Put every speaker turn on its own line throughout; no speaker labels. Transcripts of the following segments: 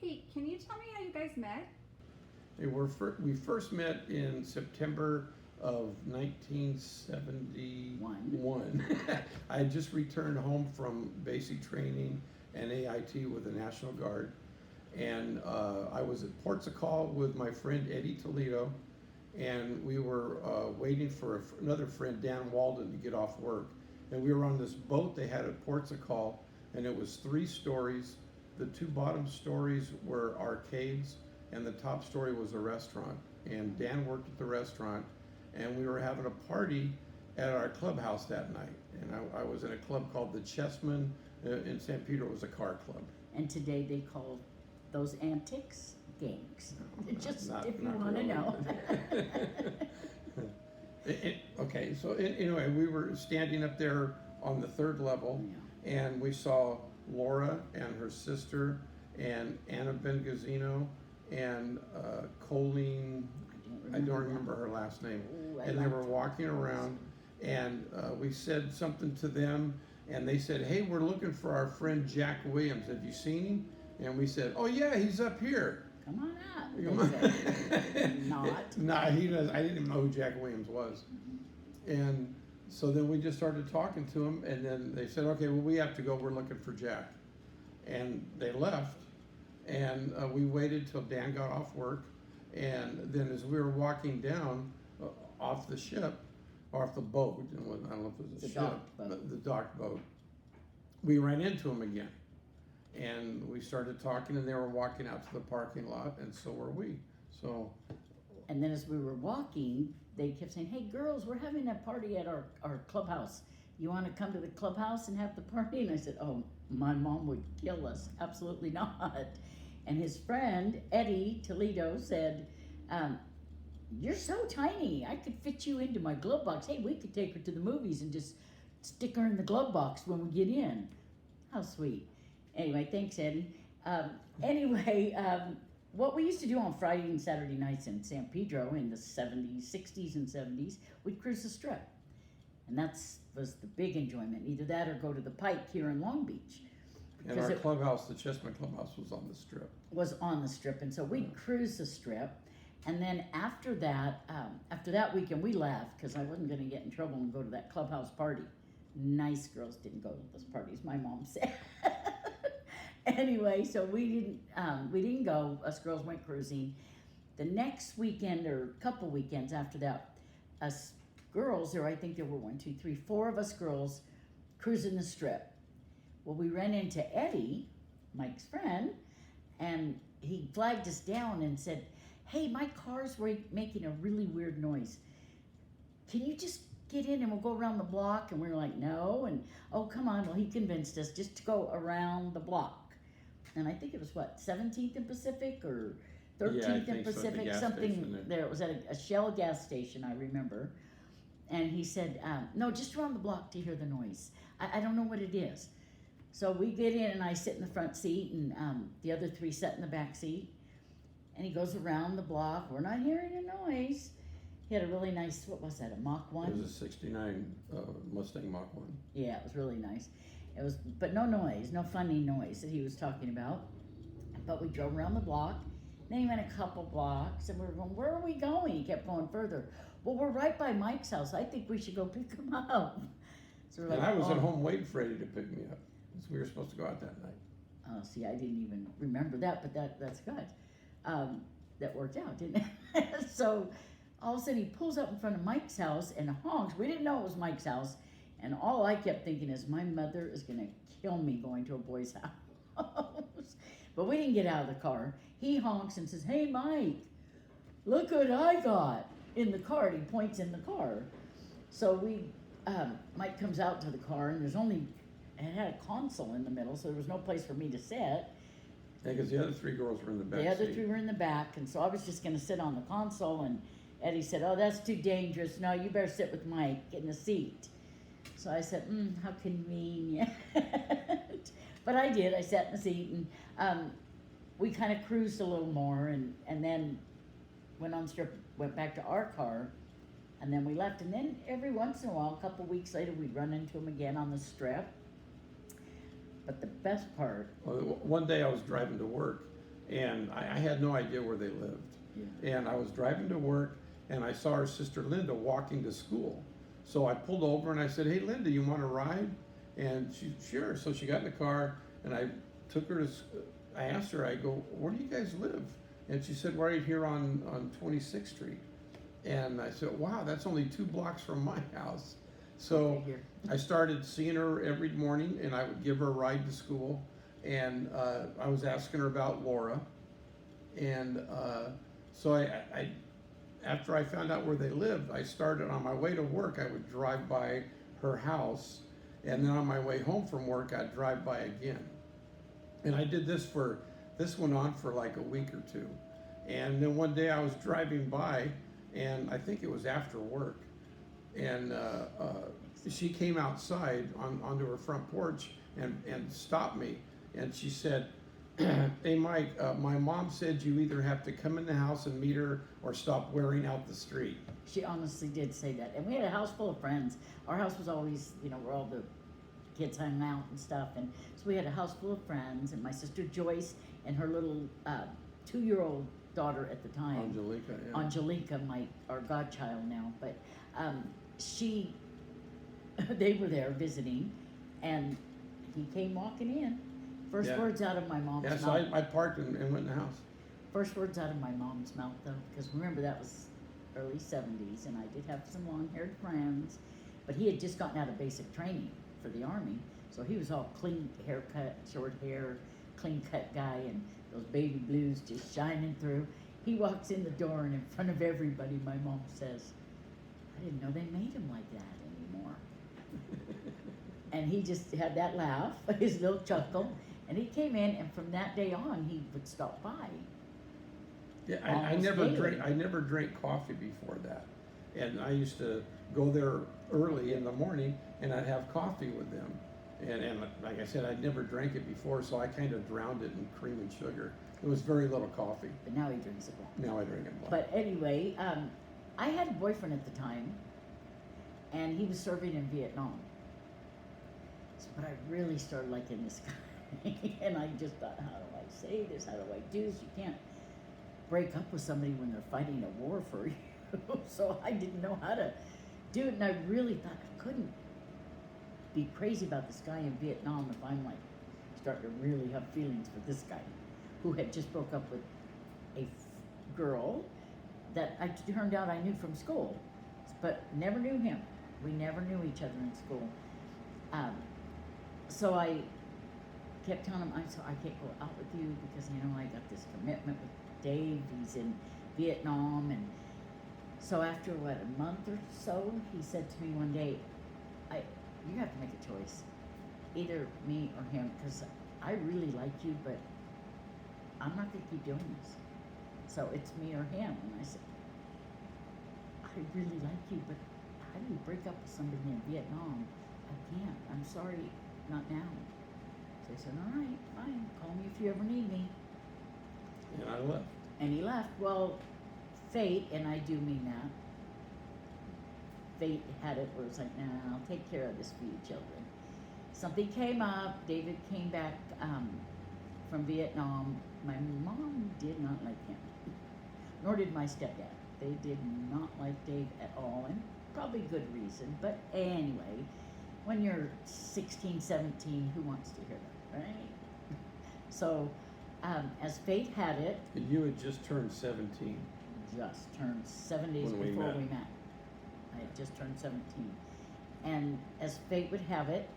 Hey, can you tell me how you guys met?
We first met in September of 1971. I had just returned home from basic training and AIT with the National Guard. And I was at Ports o' Call with my friend Eddie Toledo. And we were waiting for another friend, Dan Walden, to get off work. And we were on this boat they had at Ports o' Call, and it was 3 stories. The 2 bottom stories were arcades, and the top story was a restaurant. And Dan worked at the restaurant, and we were having a party at our clubhouse that night. And I was in a club called the Chessman in San Pedro. It was a car club.
And today they call those antics gangs.
No,
Just
not
if you want to
really.
know.
Okay, so anyway, we were standing up there on the 3rd level, and we saw Laura and her sister and Anna Bengazino and Colleen, I don't remember her last name.
Ooh,
And they were walking around, and we said something to them, and they said, "Hey, we're looking for our friend Jack Williams. Have you seen him?" And we said, "Oh yeah, he's up here."
Come on up.
Come on.
They said. Not.
Nah, he does. I didn't even know who Jack Williams was. And so then we just started talking to him, and then they said, "Okay, well, we have to go. We're looking for Jack." And they left, and we waited till Dan got off work, and then as we were walking down off the ship, or off the boat, I don't know if it was a
The
ship,
docked boat.
the dock boat, we ran into him again. And we started talking, and they were walking out to the parking lot, and so were we. So,
And then as we were walking, they kept saying, "Hey girls, we're having a party at our clubhouse. You want to come to the clubhouse and have the party?" And I said, "Oh, my mom would kill us. Absolutely not." And his friend, Eddie Toledo, said, "You're so tiny. I could fit you into my glove box. Hey, we could take her to the movies and just stick her in the glove box when we get in." How sweet. Anyway, thanks, Eddie. What we used to do on Friday and Saturday nights in San Pedro in the 70s, 60s and 70s, we'd cruise the Strip. And that was the big enjoyment. Either that or go to the Pike here in Long Beach.
and our clubhouse, the Chessman Clubhouse, was on the Strip.
Was on the Strip, and so we'd cruise the Strip. And then after that weekend, we left because I wasn't going to get in trouble and go to that clubhouse party. Nice girls didn't go to those parties, my mom said. Anyway, so we didn't go. Us girls went cruising. The next weekend or couple weekends after that, us girls, or I think there were 4 of us girls cruising the Strip. Well, we ran into Eddie, Mike's friend, and he flagged us down and said, "Hey, my car's making a really weird noise. Can you just get in and we'll go around the block?" And we were like, "No." And, "Oh, come on." Well, he convinced us just to go around the block. And I think it was 17th and Pacific or 13th and Pacific, something there. It was at a Shell gas station, I remember. And he said, "No, just around the block to hear the noise. I don't know what it is." So we get in, and I sit in the front seat, and the other 3 sat in the back seat. And he goes around the block. We're not hearing a noise. He had a really nice, what was that, a Mach 1?
It was a 69 Mustang Mach 1.
Yeah, it was really nice. It was, but no noise, no funny noise that he was talking about. But we drove around the block. Then he went a couple blocks, and we were going, "Where are we going?" He kept going further. "Well, we're right by Mike's house. I think we should go pick him up." So we're
And
like,
I was at home waiting for Eddie to pick me up, because we were supposed to go out that night.
Oh, see, I didn't even remember that, but that's good. That worked out, didn't it? So all of a sudden he pulls up in front of Mike's house and honks. We didn't know it was Mike's house. And all I kept thinking is, my mother is going to kill me going to a boy's house. But we didn't get out of the car. He honks and says, "Hey, Mike, look what I got in the car." And he points in the car. So Mike comes out to the car, and it had a console in the middle, so there was no place for me to sit.
Yeah, because the other 3 girls were in the back
The other
seat.
3 were in the back, and so I was just going to sit on the console, and Eddie said, "Oh, that's too dangerous. No, you better sit with Mike in the seat." So I said, "How convenient." But I did. I sat in the seat, and we kind of cruised a little more, and then went on the Strip, went back to our car, and then we left. And then every once in a while, a couple weeks later, we'd run into him again on the Strip. But the best part...
Well, one day I was driving to work, and I had no idea where they lived.
Yeah.
And I was driving to work, and I saw her sister Linda walking to school. So I pulled over and I said, "Hey, Linda, you want to ride?" And she, sure. So she got in the car, and I took her to. I asked her, I go, "Where do you guys live?" And she said, "Right here on 26th Street." And I said, "Wow, that's only 2 blocks from my house." So
Figure.
I started seeing her every morning, and I would give her a ride to school. And I was asking her about Laura. And so I, after I found out where they lived, I started on my way to work, I would drive by her house. And then on my way home from work, I'd drive by again. And I did this went on for like a week or two. And then one day I was driving by, and I think it was after work. And she came outside onto her front porch and stopped me. And she said, "Hey, Mike, my mom said you either have to come in the house and meet her or stop wearing out the street."
She honestly did say that. And we had a house full of friends. Our house was always, where all the kids hung out and stuff. And so we had a house full of friends, and my sister Joyce and her little 2-year-old daughter at the time.
Angelica, yeah.
Angelica, our godchild now. But they were there visiting, and he came walking in. First
Yeah.
words out of my mom's
Yeah,
mouth.
so I parked and went in the house.
First words out of my mom's mouth, though, because remember that was early 70s, and I did have some long-haired friends, but he had just gotten out of basic training for the Army, so he was all clean haircut, short hair, clean-cut guy, and those baby blues just shining through. He walks in the door, and in front of everybody, my mom says, "I didn't know they made him like that anymore." And he just had that laugh, his little chuckle, and he came in, and from that day on, he would stop by.
Yeah, I
Almost
never
daily.
drank. I never drank coffee before that, and I used to go there early in the morning, and I'd have coffee with them. And like I said, I'd never drank it before, so I kind of drowned it in cream and sugar. It was very little coffee.
But now he drinks it black.
Now I drink it black.
But anyway, I had a boyfriend at the time, and he was serving in Vietnam. But I really started liking this guy, and I just thought, how do I say this? How do I do this? You can't break up with somebody when they're fighting a war for you. So I didn't know how to do it, and I really thought I couldn't be crazy about this guy in Vietnam if I'm like starting to really have feelings for this guy who had just broke up with a girl that I turned out I knew from school, but never knew him. We never knew each other in school. So I kept telling him, I can't go out with you because, I got this commitment with Dave. He's in Vietnam. And so after, a month or so, he said to me one day, you have to make a choice, either me or him, because I really like you, but I'm not going to keep doing this. So it's me or him. And I said, I really like you, but how do you break up with somebody in Vietnam? I can't. I'm sorry, not now. So I said, all right, fine. Call me if you ever need me.
And I left.
And he left. Well, fate, and I do mean that, fate had it where it was like, nah, I'll take care of this for you children. Something came up. David came back from Vietnam. My mom did not like him, nor did my stepdad. They did not like Dave at all, and probably good reason. But anyway, when you're 16, 17, who wants to hear that, right? So, as fate had it,
And you had just turned 17.
just turned 7 days
When we
before
met.
we met. I had just turned 17. And as fate would have it,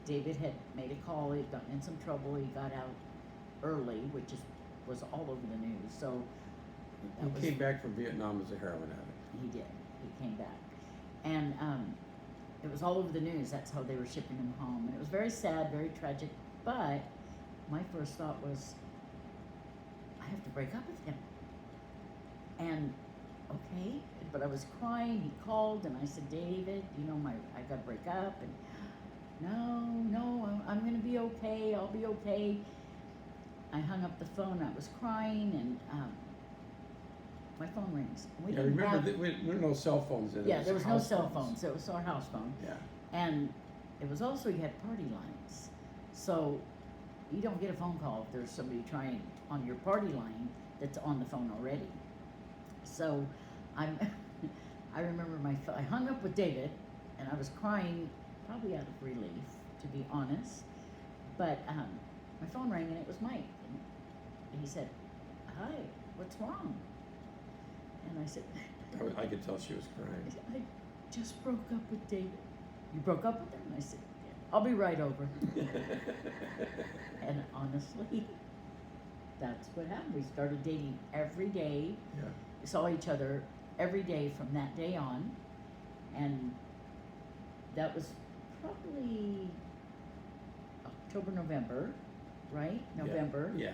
David had made a call. He'd gotten in some trouble. He got out early, which was all over the news. So that
He came back from Vietnam as a heroin addict.
He did. He came back. And it was all over the news. That's how they were shipping him home. And it was very sad, very tragic. But my first thought was, I have to break up with him. And okay, but I was crying. He called and I said, David, I got to break up. And no, I'm going to be okay. I'll be okay. I hung up the phone. I was crying, and my phone rings. We
Yeah,
didn't
remember,
have,
there were no cell phones in it.
yeah,
was
there was no
house
cell phones. It was our house phone.
Yeah.
And it was also, you had party lines. So you don't get a phone call if there's somebody trying on your party line that's on the phone already. So I'm, I remember I hung up with David, and I was crying, probably out of relief, to be honest. But my phone rang, and it was Mike, and he said, "Hi, what's wrong?" And I said,
I could tell she was crying.
"I just broke up with David." "You broke up with him?" I said, "Yeah, I'll be right over." And honestly, that's what happened. We started dating every day.
Yeah.
We saw each other every day from that day on, and that was probably October, November, right? November.
Yeah.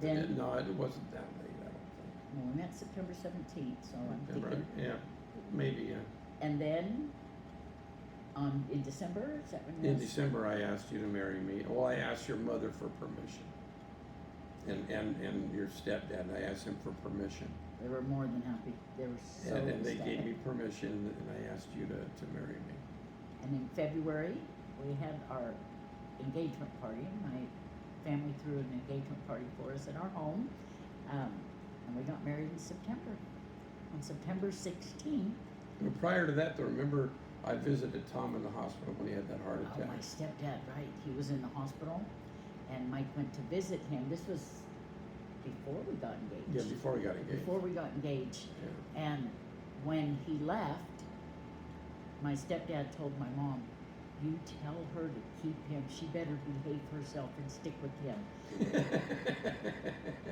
Then-
No, it wasn't that late, I don't think.
Well, we met September 17th, so I'm
November,
thinking.
yeah, maybe, yeah.
And then, in December, is that when it
In
was?
December, I asked you to marry me. Well, I asked your mother for permission. And your stepdad, I asked him for permission.
They were more than happy. They were so
And they gave me
ecstatic.
permission, and I asked you to marry me.
And in February, we had our engagement party. My family threw an engagement party for us at our home. And we got married in September. On September 16th,
Well, prior to that, though, remember, I visited Tom in the hospital when he had that heart
oh,
attack.
my stepdad, right? He was in the hospital, and Mike went to visit him. This was before we got engaged.
Yeah, before we got engaged.
Before we got engaged.
Yeah.
And when he left, my stepdad told my mom, "You tell her to keep him. She better behave herself and stick with him."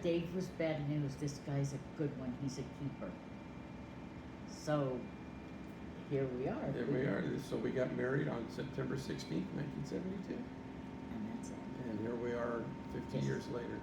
Dave was bad news. This guy's a good one. He's a keeper. So here we are.
There we are. So we got married on September 16th, 1972.
And that's it.
And here we are 50
Yes.
years later.